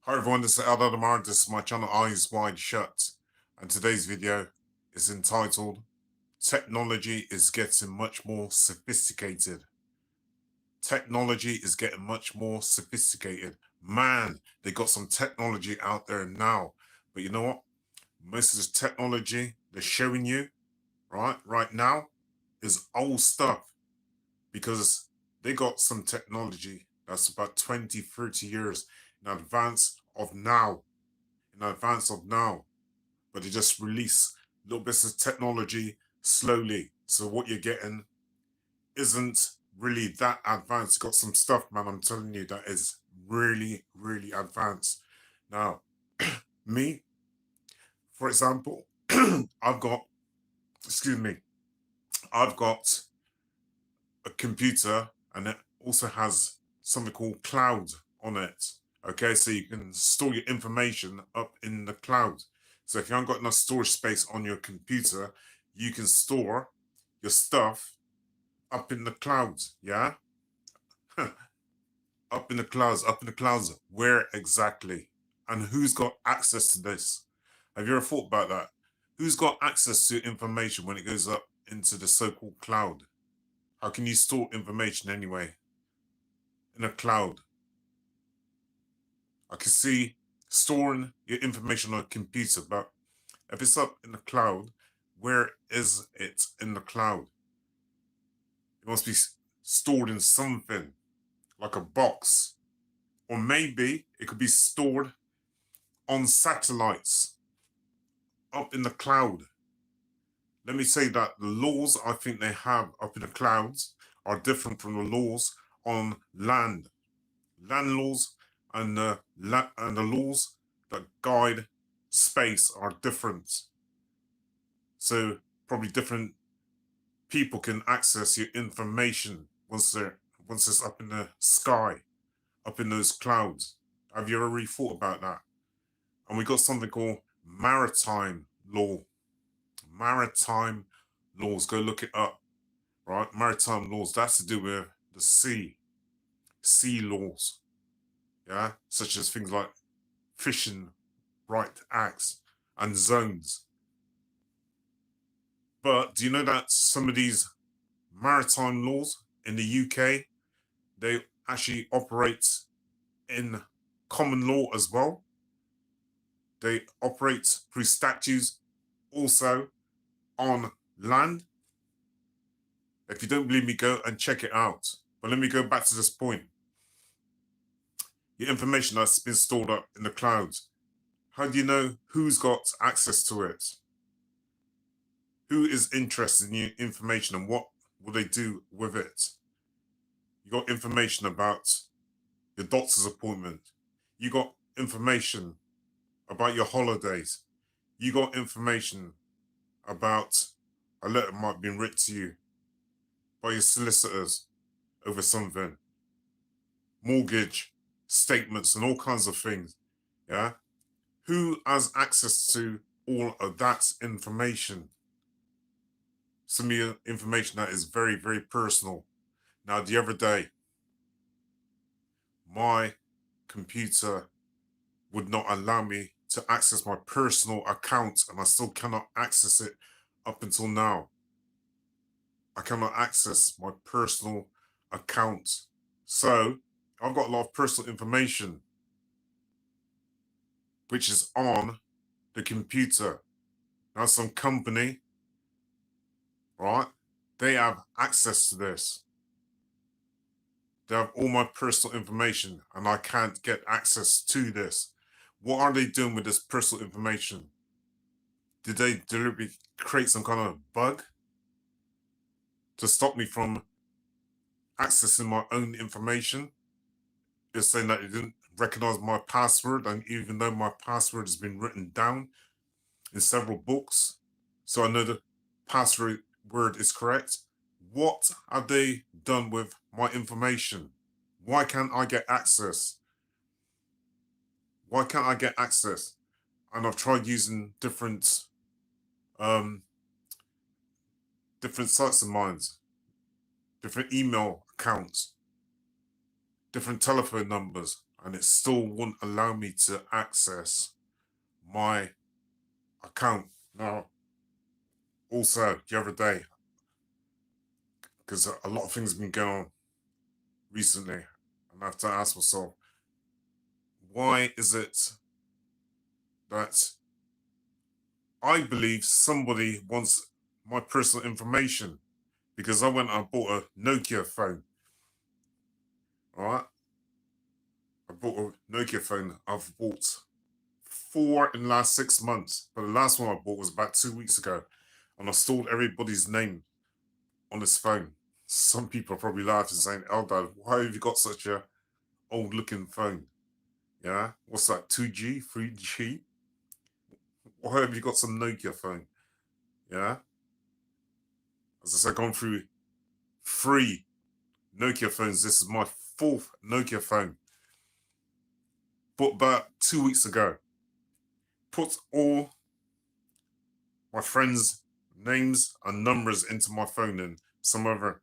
Hi everyone, this is Amara. This is my channel Eyes Wide Shut, and today's video is entitled Technology is Getting Much More Sophisticated. Technology is getting much more sophisticated. Man, they got some technology out there now. But you know what? Most of the technology they're showing you right now is old stuff, because they got some technology that's about 20, 30 years in advance of now. But they just release little bits of technology slowly. So what you're getting isn't really that advanced. You got some stuff, man, I'm telling you, that is really, really advanced. Now, me, for example, I've got a computer, and it also has something called cloud on it. Okay, so you can store your information up in the cloud. So if you haven't got enough storage space on your computer, you can store your stuff up in the clouds. Yeah. Up in the clouds. Where exactly? And who's got access to this? Have you ever thought about that? Who's got access to information when it goes up into the so-called cloud? How can you store information anyway? In a cloud. I can see storing your information on a computer, but if it's up in the cloud, where is it in the cloud? It must be stored in something, like a box. Or maybe it could be stored on satellites up in the cloud. Let me say that the laws I think they have up in the clouds are different from the laws on land. Land laws and the laws that guide space are different. So probably different people can access your information once it's up in the sky, up in those clouds. Have you ever really thought about that? And we got something called maritime law. Maritime laws, go look it up, right? Maritime laws, that's to do with the sea laws, yeah, such as things like fishing right acts and zones. But do you know that some of these maritime laws in the UK, they actually operate in common law as well? They operate through statutes also on land. If you don't believe me, go and check it out. But let me go back to this point. Your information that's been stored up in the clouds, how do you know who's got access to it? Who is interested in your information and what will they do with it? You got information about your doctor's appointment. You got information about your holidays. You got information about a letter might have been written to you by your solicitors over something. Mortgage statements and all kinds of things. Yeah. Who has access to all of that information? Some of your information that is very, very personal. Now, the other day, my computer would not allow me to access my personal account, and I still cannot access it up until now. I cannot access my personal account. So I've got a lot of personal information which is on the computer. Now some company, right, they have access to this. They have all my personal information and I can't get access to this. What are they doing with this personal information? Did they deliberately create some kind of bug to stop me from accessing my own information? It's saying that it didn't recognize my password, and even though my password has been written down in several books, so I know the password is correct. What have they done with my information? Why can't I get access? Why can't I get access? And I've tried using different sites of mine, different email accounts, different telephone numbers, and it still wouldn't allow me to access my account. Now, also the other day, because a lot of things have been going on recently, and I have to ask myself, why is it that I believe somebody wants my personal information? Because I went and bought a Nokia phone. All right, I bought a Nokia phone. I've bought 4 in the last 6 months, but the last one I bought was about 2 weeks ago, and I stored everybody's name on this phone. Some people are probably laughing, saying, "Eldad, why have you got such a old-looking phone? Yeah, what's that? 2G, 3G? Why have you got some Nokia phone? Yeah." As I said, gone through 3 Nokia phones. This is my 4th Nokia phone. Bought about 2 weeks ago. Put all my friends' names and numbers into my phone and some other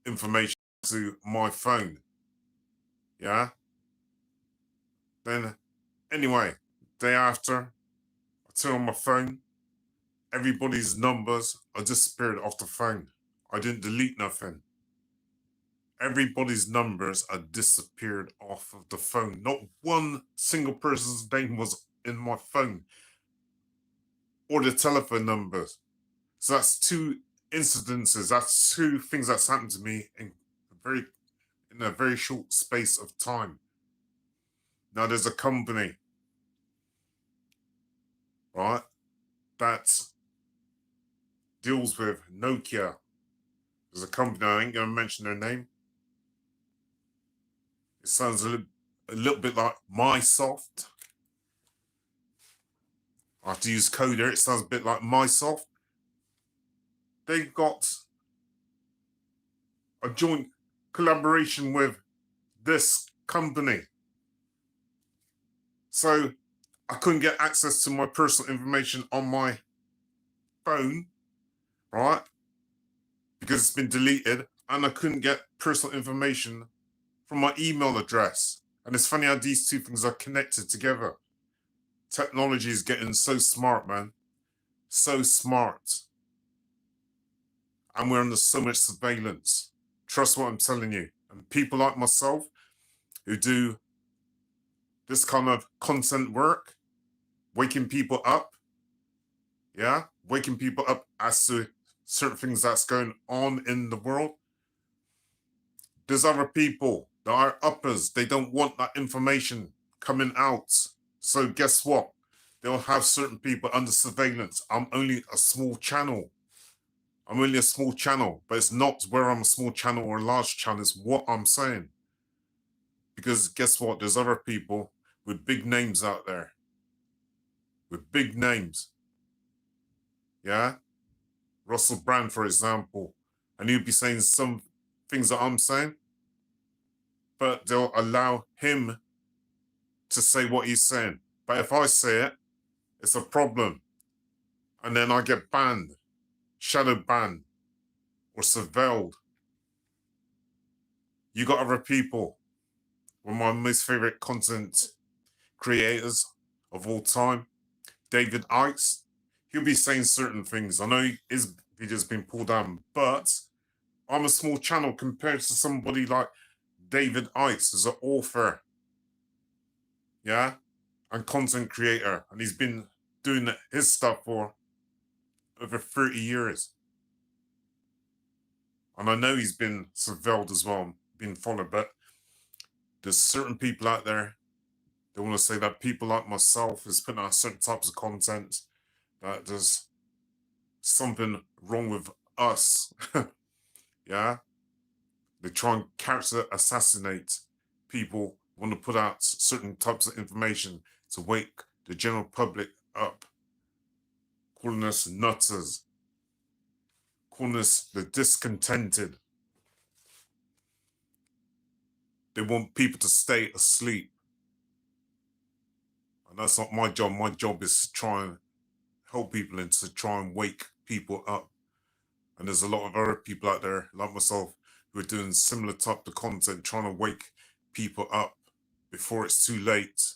information to my phone. Yeah. Then, anyway, day after, I turn on my phone. Everybody's numbers are disappeared off the phone. I didn't delete nothing. Everybody's numbers are disappeared off of the phone. Not one single person's name was in my phone or the telephone numbers. So that's 2 incidences. That's 2 things that's happened to me in a very short space of time. Now there's a company, right, that deals with Nokia. There's a company, I ain't gonna mention their name. It sounds a little bit like MySoft. I have to use code there. It sounds a bit like MySoft. They've got a joint collaboration with this company. So I couldn't get access to my personal information on my phone, right? Because it's been deleted, and I couldn't get personal information from my email address. And it's funny how these 2 things are connected together. Technology is getting so smart, man. So smart. And we're under so much surveillance. Trust what I'm telling you. And people like myself who do this kind of content work, waking people up, yeah? Waking people up as to certain things that's going on in the world. There's other people that are uppers. They don't want that information coming out. So guess what? They'll have certain people under surveillance. I'm only a small channel. I'm only a small channel, but it's not where I'm a small channel or a large channel. It's what I'm saying. Because guess what? There's other people with big names out there. With big names. Yeah? Russell Brand, for example. And he'll be saying some things that I'm saying, but they'll allow him to say what he's saying. But if I say it, it's a problem. And then I get banned, shadow banned, or surveilled. You got other people. One of my most favorite content creators of all time, David Ikes. He'll be saying certain things. I know his video's been pulled down, but I'm a small channel compared to somebody like David Ikes as an author, yeah, and content creator. And he's been doing his stuff for over 30 years. And I know he's been surveilled as well, been followed, but there's certain people out there, they want to say that people like myself is putting out certain types of content, that there's something wrong with us. Yeah? They try and character assassinate people, want to put out certain types of information to wake the general public up, calling us nutters, calling us the discontented. They want people to stay asleep. And that's not my job. My job is to try and help people and to try and wake people up. And there's a lot of other people out there, like myself, who are doing similar type of content, trying to wake people up. before it's too late.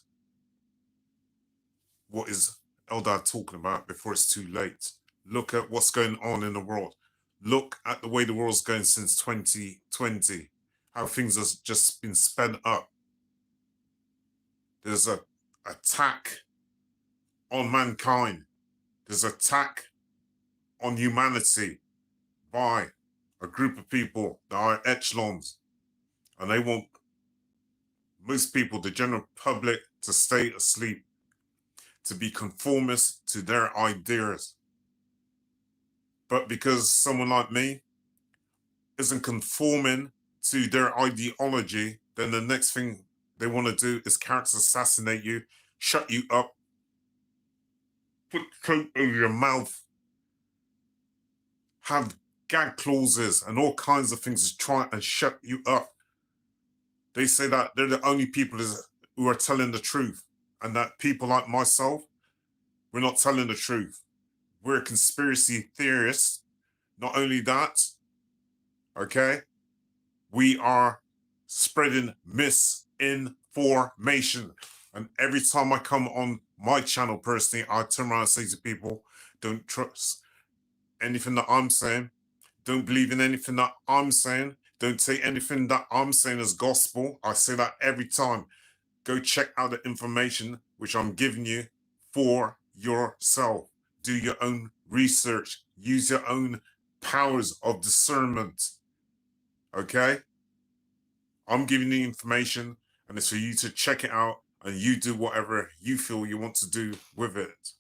What is Eldad talking about? Before it's too late. Look at what's going on in the world. Look at the way the world's going since 2020. How things have just been sped up. There's an attack on mankind. There's an attack on humanity by a group of people that are Echelons. And they want most people, the general public, to stay asleep, to be conformist to their ideas. But because someone like me isn't conforming to their ideology, then the next thing they want to do is character assassinate you, shut you up, put coat over your mouth, have gag clauses and all kinds of things to try and shut you up. They say that they're the only people who are telling the truth, and that people like myself, we're not telling the truth. We're conspiracy theorists. Not only that, okay, we are spreading misinformation. And every time I come on my channel personally, I turn around and say to people, don't trust anything that I'm saying. Don't believe in anything that I'm saying. Don't take anything that I'm saying as gospel. I say that every time. Go check out the information which I'm giving you for yourself. Do your own research. Use your own powers of discernment. Okay? I'm giving you information, and it's for you to check it out, and you do whatever you feel you want to do with it.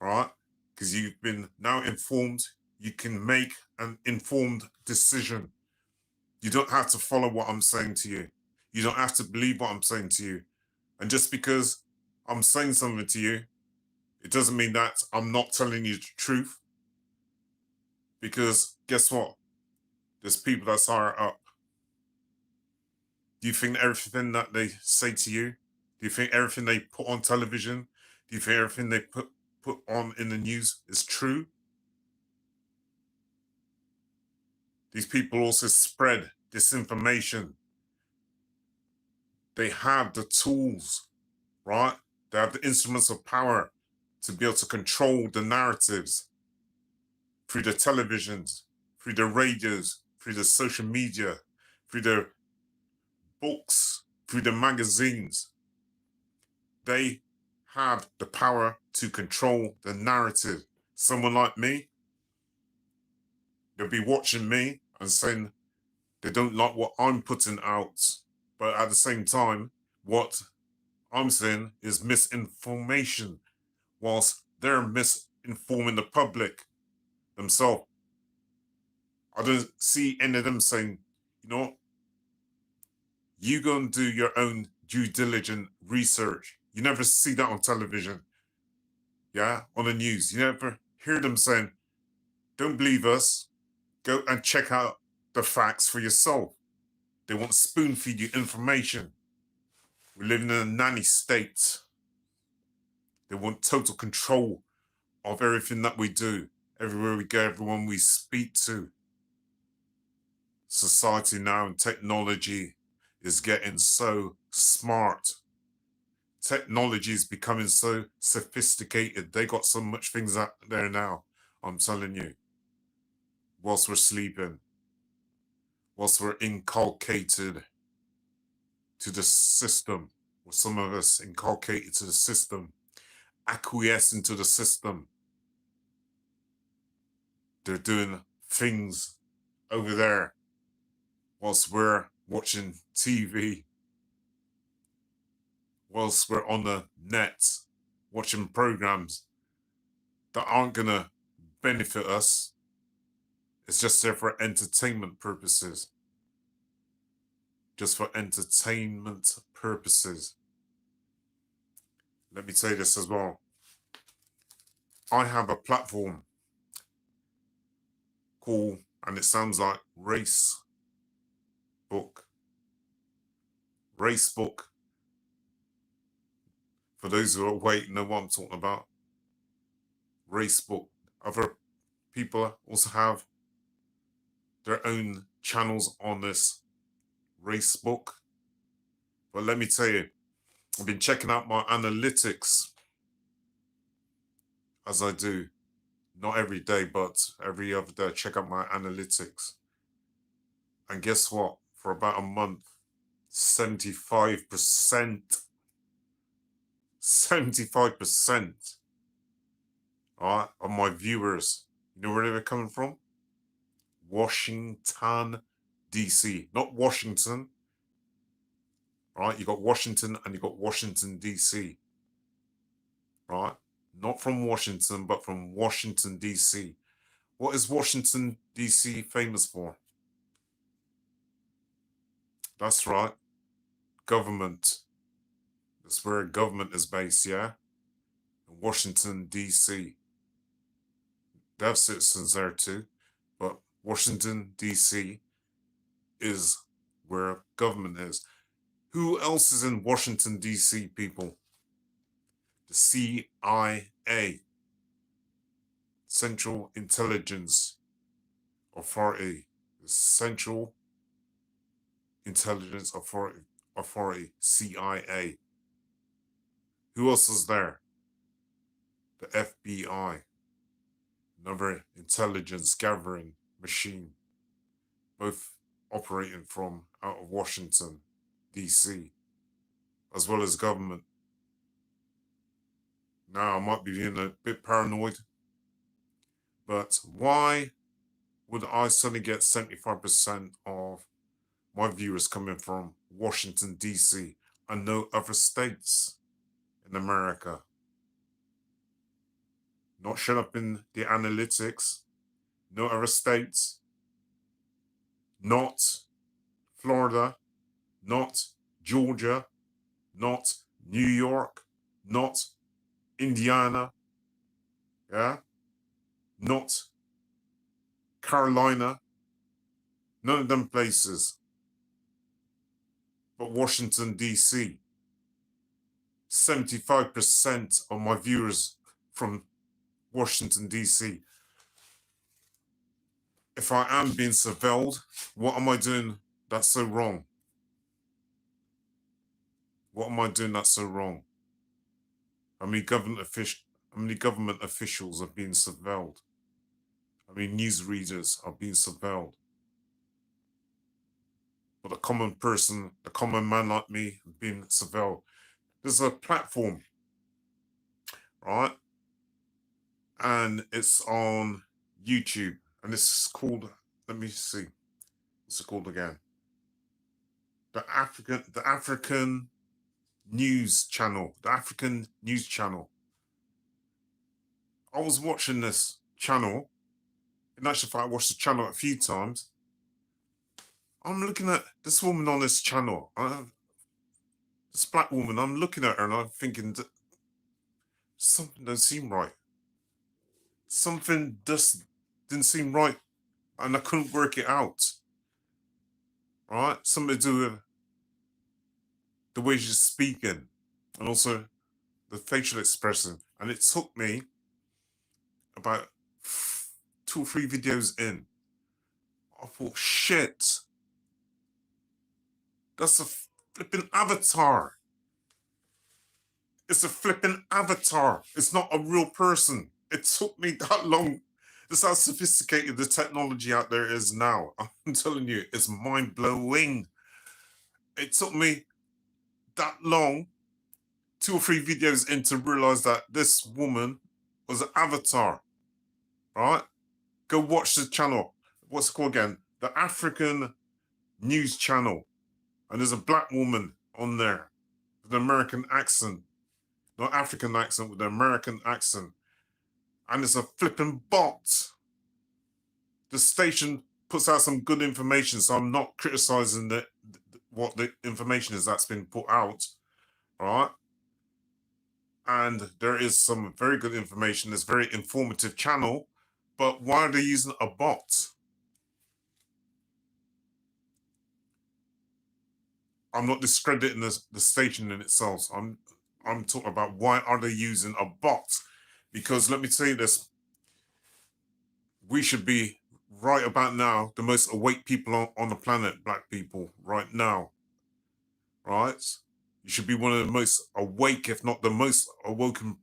All right? Because you've been now informed. You can make an informed decision. You don't have to follow what I'm saying to you. You don't have to believe what I'm saying to you. And just because I'm saying something to you, it doesn't mean that I'm not telling you the truth. Because guess what? There's people that's higher up. Do you think everything that they say to you, do you think everything they put on television, do you think everything they put on in the news is true? These people also spread disinformation. They have the tools, right? They have the instruments of power to be able to control the narratives through the televisions, through the radios, through the social media, through the books, through the magazines. They have the power to control the narrative. Someone like me, they'll be watching me and saying they don't like what I'm putting out. But at the same time, what I'm saying is misinformation, whilst they're misinforming the public themselves. I don't see any of them saying, you know what? You go and do your own due diligent research. You never see that on television. Yeah, on the news. You never hear them saying, don't believe us. Go and check out the facts for yourself. They want to spoon feed you information. We're living in a nanny state. They want total control of everything that we do, everywhere we go, everyone we speak to. Society now and technology is getting so smart. Technology is becoming so sophisticated. They got so much things out there now, I'm telling you. Whilst we're sleeping, whilst we're inculcated to the system, or some of us inculcated to the system, acquiesce into the system. They're doing things over there whilst we're watching TV, whilst we're on the net watching programs that aren't going to benefit us. It's just there for entertainment purposes. Just for entertainment purposes. Let me say this as well. I have a platform called, and it sounds like Race Book. Race Book. For those who are waiting, know what I'm talking about. Race Book. Other people also have their own channels on this Race Book. But let me tell you, I've been checking out my analytics, as I do. Not every day, but every other day, I check out my analytics. And guess what? For about a month, 75%, 75%, all right, of my viewers, you know where they're coming from? Washington, D.C. Not Washington, right? You got Washington and you got Washington, D.C., right? Not from Washington, but from Washington, D.C. What is Washington, D.C. famous for? That's right, government. That's where government is based, yeah? In Washington, D.C. They have citizens there too, but Washington, D.C. is where government is. Who else is in Washington, D.C., people? The CIA, Central Intelligence Authority, the Central Intelligence Authority, CIA. Who else is there? The FBI, another intelligence gathering machine, both operating from out of Washington, D.C., as well as government. Now, I might be being a bit paranoid, but why would I suddenly get 75% of my viewers coming from Washington, D.C., and no other states in America? Not shut up in the analytics, no other states, not Florida, not Georgia, not New York, not Indiana, yeah, not Carolina, none of them places, but Washington, D.C. 75% of my viewers from Washington, D.C. If I am being surveilled, what am I doing that's so wrong? What am I doing that's so wrong? How many government officials are being surveilled? How many newsreaders are being surveilled? But the common person, the common man like me, being surveilled. There's a platform, right? And it's on YouTube. And it's called, let me see, what's it called again? The African News Channel. The African News Channel. I was watching this channel. In actual fact, I watched the channel a few times. I'm looking at this woman on this channel. This black woman, I'm looking at her and I'm thinking, something doesn't seem right. Something just didn't seem right. And I couldn't work it out. Right? Something to do with the way she's speaking. And also the facial expression. And it took me about 2 or 3 videos in. I thought, shit. That's a flipping avatar. It's a flipping avatar. It's not a real person. It took me that long. That's how sophisticated the technology out there is now. I'm telling you, it's mind-blowing. It took me that long, 2 or 3 videos in, to realize that this woman was an avatar. Right? Go watch the channel. What's it called again? The African News Channel. And there's a black woman on there with an American accent. Not African accent, with an American accent. And it's a flipping bot. The station puts out some good information, so I'm not criticizing what the information is that's been put out, right? And there is some very good information. It's a very informative channel, but why are they using a bot? I'm not discrediting the station in itself. I'm talking about why are they using a bot? Because let me tell you this, we should be right about now the most awake people on the planet, black people, right now, right? You should be one of the most awake, if not the most awoken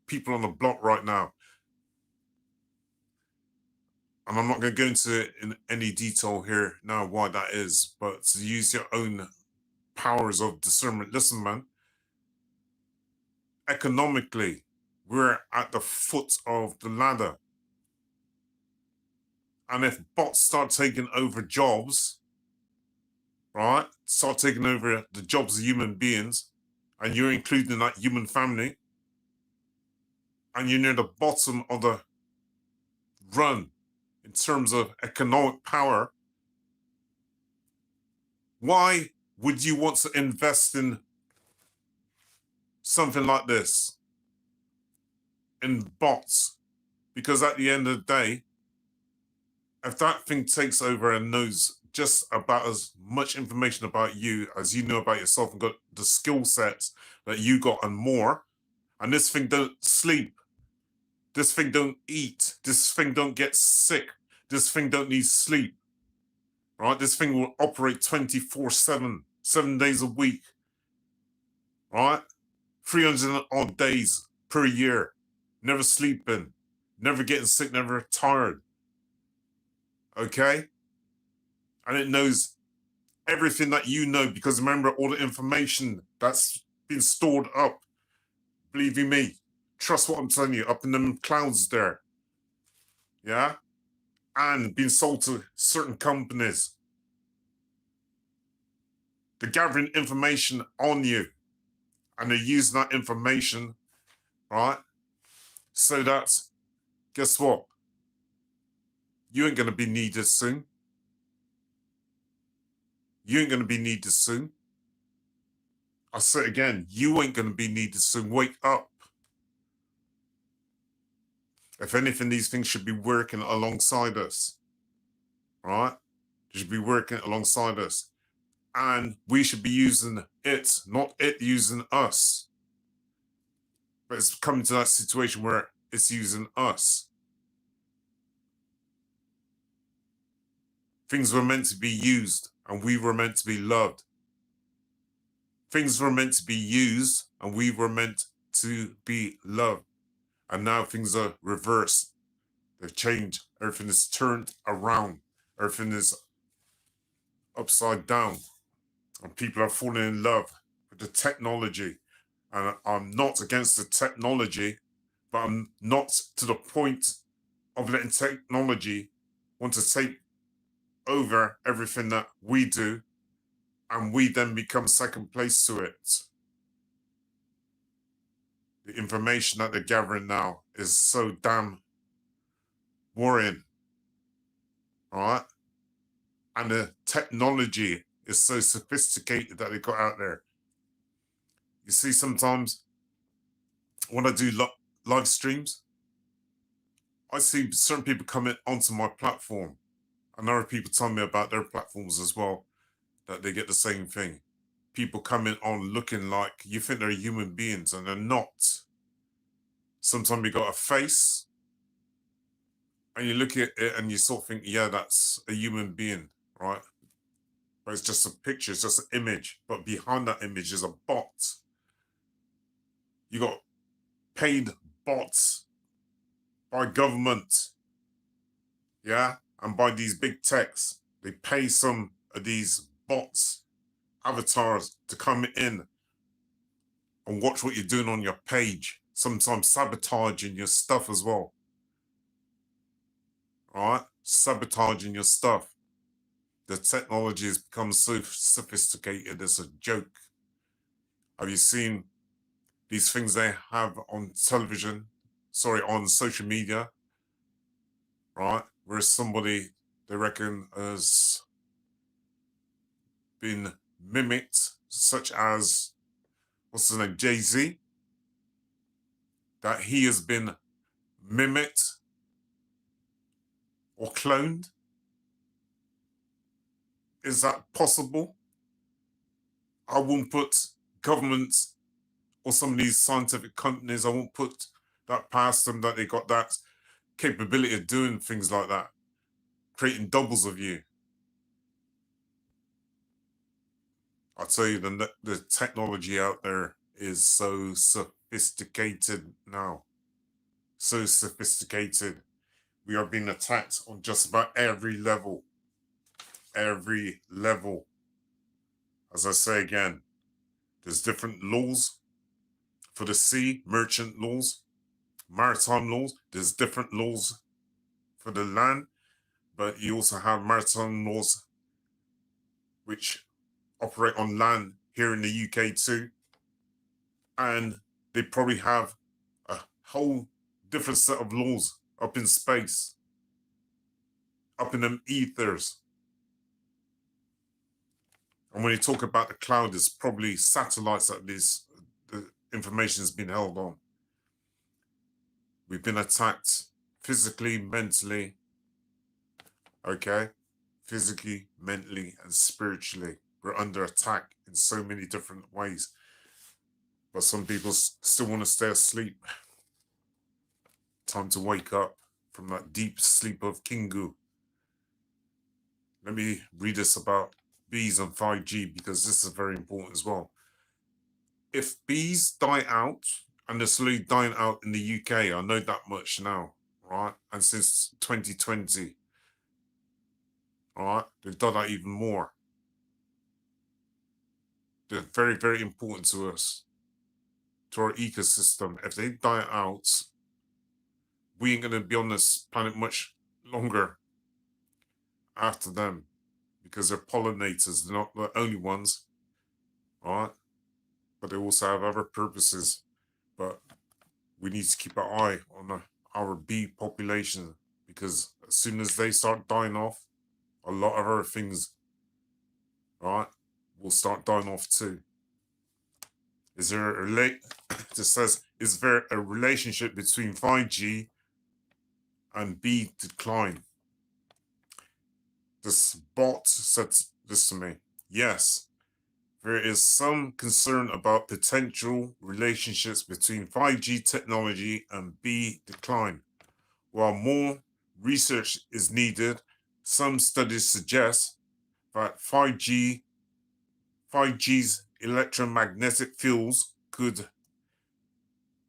people on the block right now. And I'm not going to go into it in any detail here now why that is, but to use your own powers of discernment. Listen, man, economically, we're at the foot of the ladder. And if bots start taking over jobs, right, start taking over the jobs of human beings, and you're including that human family, and you're near the bottom of the run in terms of economic power, why would you want to invest in something like this? In bots? Because at the end of the day, if that thing takes over and knows just about as much information about you as you know about yourself and got the skill sets that you got and more, and this thing don't sleep, this thing don't eat, this thing don't get sick, this thing don't need sleep, right? This thing will operate 24/7, 7 days a week, right? 300 odd days per year, never sleeping, never getting sick, never tired, okay? And it knows everything that you know, because remember, all the information that's been stored up, believe you me, trust what I'm telling you, up in them clouds there, yeah? And being sold to certain companies. They're gathering information on you, and they're using that information, right? So that, guess what? You ain't going to be needed soon. You ain't going to be needed soon. I'll say it again, you ain't going to be needed soon. Wake up. If anything, these things should be working alongside us, right? They should be working alongside us. And we should be using it, not it using us. But it's coming to that situation where it's using us. Things were meant to be used, and we were meant to be loved. Things were meant to be used, and we were meant to be loved. And now things are reversed. They've changed. Everything is turned around. Everything is upside down. And people are falling in love with the technology. And I'm not against the technology, but I'm not to the point of letting technology want to take over everything that we do, and we then become second place to it. The information that they're gathering now is so damn worrying, all right? And the technology is so sophisticated that they got out there. You see, sometimes when I do live streams, I see certain people coming onto my platform, and other people tell me about their platforms as well, that they get the same thing. People coming on looking like you think they're human beings, and they're not. Sometimes you got a face, and you look at it and you sort of think, yeah, that's a human being, right? But it's just a picture, it's just an image. But behind that image is a bot. You got paid bots by government, yeah? And by these big techs. They pay some of these bots, avatars, to come in and watch what you're doing on your page. Sometimes sabotaging your stuff as well. All right? Sabotaging your stuff. The technology has become so sophisticated, it's a joke. Have you seen these things they have on television, on social media, right? Where somebody, they reckon, has been mimicked, such as, what's his name, Jay-Z? That he has been mimicked or cloned? Is that possible? I won't put governments or some of these scientific companies, I won't put that past them, that they got that capability of doing things like that, creating doubles of you. I'll tell you, the technology out there is so sophisticated now. So sophisticated. We are being attacked on just about every level. Every level. As I say again, there's different laws for the sea, merchant laws, maritime laws. There's different laws for the land, but you also have maritime laws which operate on land here in the UK too. And they probably have a whole different set of laws up in space, up in them ethers. And when you talk about the cloud, it's probably satellites that the information has been held on. We've been attacked physically, mentally, okay? Physically, mentally, and spiritually. We're under attack in so many different ways. But some people still want to stay asleep. Time to wake up from that deep sleep of Kingu. Let me read this about bees and 5G because this is very important as well. If bees die out, and they're slowly dying out in the UK, I know that much now, right? And since 2020, right, they've done that even more. They're very, very important to us, to our ecosystem. If they die out, we ain't going to be on this planet much longer after them because they're pollinators. They're not the only ones, right? But they also have other purposes. But we need to keep an eye on our bee population because as soon as they start dying off, a lot of other things, right, will start dying off too. Is there a It says, is there a relationship between 5G and bee decline? This bot said this to me. Yes, there is some concern about potential relationships between 5G technology and bee decline. While more research is needed, some studies suggest that 5G's electromagnetic fields could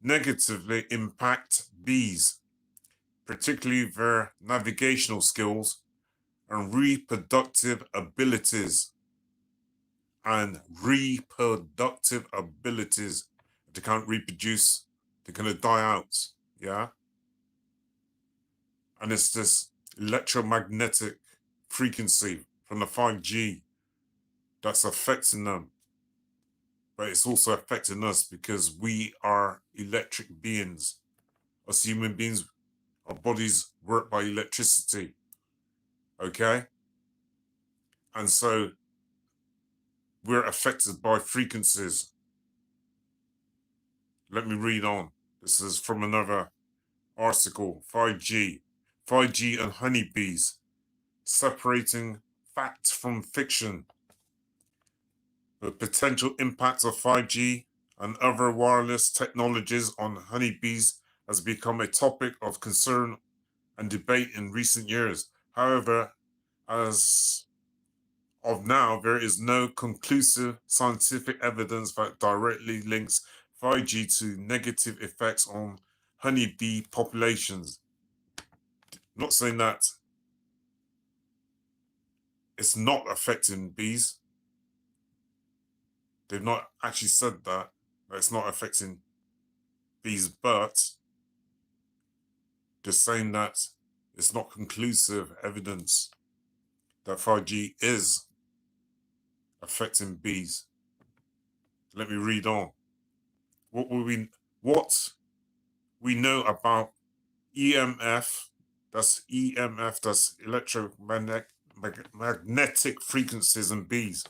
negatively impact bees, particularly their navigational skills and reproductive abilities. If they can't reproduce, they're going to die out, yeah? And it's this electromagnetic frequency from the 5G that's affecting them. But it's also affecting us because we are electric beings. Us human beings, our bodies work by electricity, okay? And so we're affected by frequencies. Let me read on. This is from another article, 5G and honeybees, separating fact from fiction. The potential impact of 5G and other wireless technologies on honeybees has become a topic of concern and debate in recent years. However, as of now, there is no conclusive scientific evidence that directly links 5G to negative effects on honeybee populations. I'm not saying that it's not affecting bees. They've not actually said that it's not affecting bees, but they're saying that it's not conclusive evidence that 5G is affecting bees. Let me read on. What we know about EMF, that's electromagnetic frequencies in bees.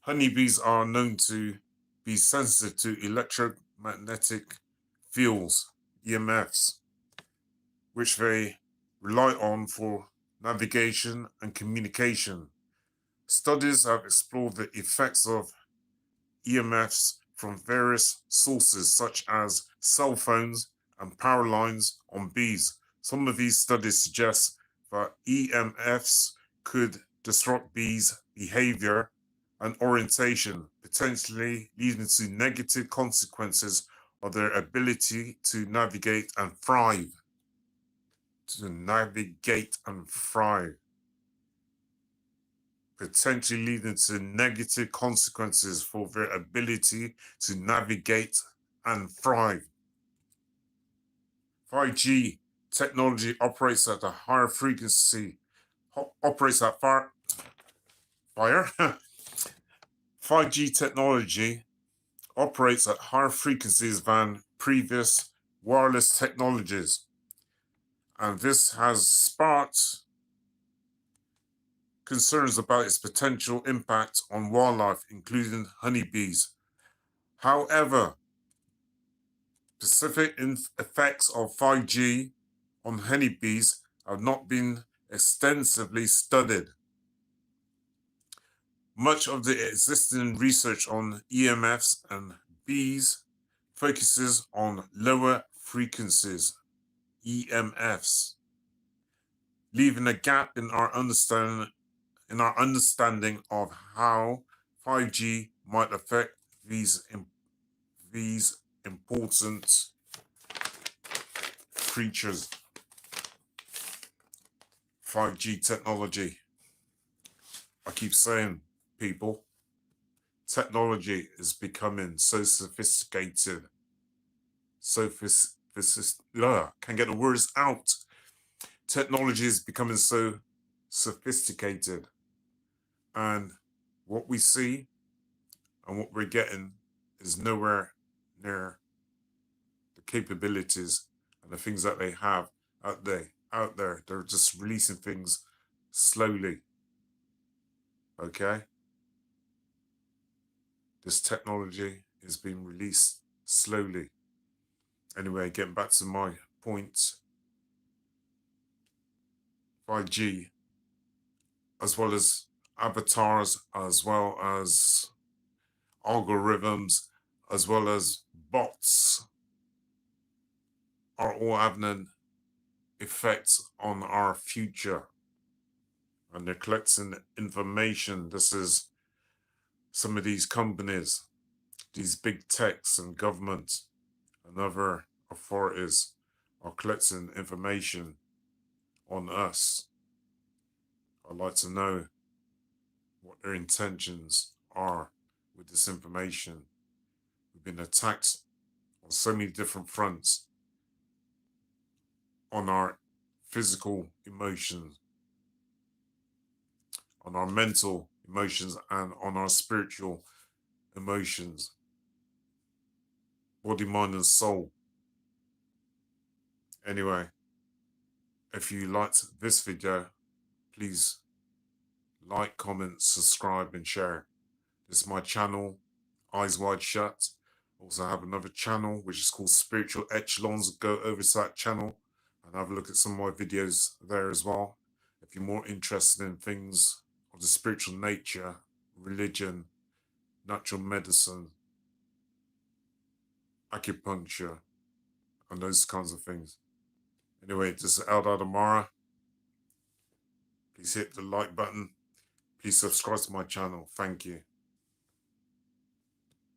Honeybees are known to be sensitive to electromagnetic fields, EMFs, which they rely on for navigation and communication. Studies have explored the effects of EMFs from various sources such as cell phones and power lines on bees. Some of these studies suggest that EMFs could disrupt bees' behavior and orientation, potentially leading to negative consequences of their ability to navigate and thrive. To navigate and thrive. Potentially leading to negative consequences for their ability to navigate and thrive. 5G technology operates at a higher frequency, operates at fire. 5G technology operates at higher frequencies than previous wireless technologies, and this has sparked concerns about its potential impact on wildlife, including honeybees. However, specific effects of 5G on honeybees have not been extensively studied. Much of the existing research on EMFs and bees focuses on lower frequencies, EMFs, leaving a gap in our understanding of how 5G might affect these important creatures. 5G technology. I keep saying, people, technology is becoming so sophisticated. Can't get the words out. Technology is becoming so sophisticated. And what we see and what we're getting is nowhere near the capabilities and the things that they have out there. They're just releasing things slowly. Okay? This technology is being released slowly. Anyway, getting back to my point, 5G, as well as avatars, as well as algorithms, as well as bots, are all having an effect on our future. And they're collecting information. This is some of these companies, these big techs and governments and other authorities are collecting information on us. I'd like to know what their intentions are with this information. We've been attacked on so many different fronts, on our physical emotions, on our mental emotions, and on our spiritual emotions, body, mind, and soul. Anyway, if you liked this video, please like, comment, subscribe, and share. This is my channel, Eyes Wide Shut. Also have another channel which is called Spiritual Echelons. Go over to that channel and have a look at some of my videos there as well. If you're more interested in things of the spiritual nature, religion, natural medicine, acupuncture, and those kinds of things. Anyway, this is Eldad Amara. Please hit the like button. Please subscribe to my channel. Thank you.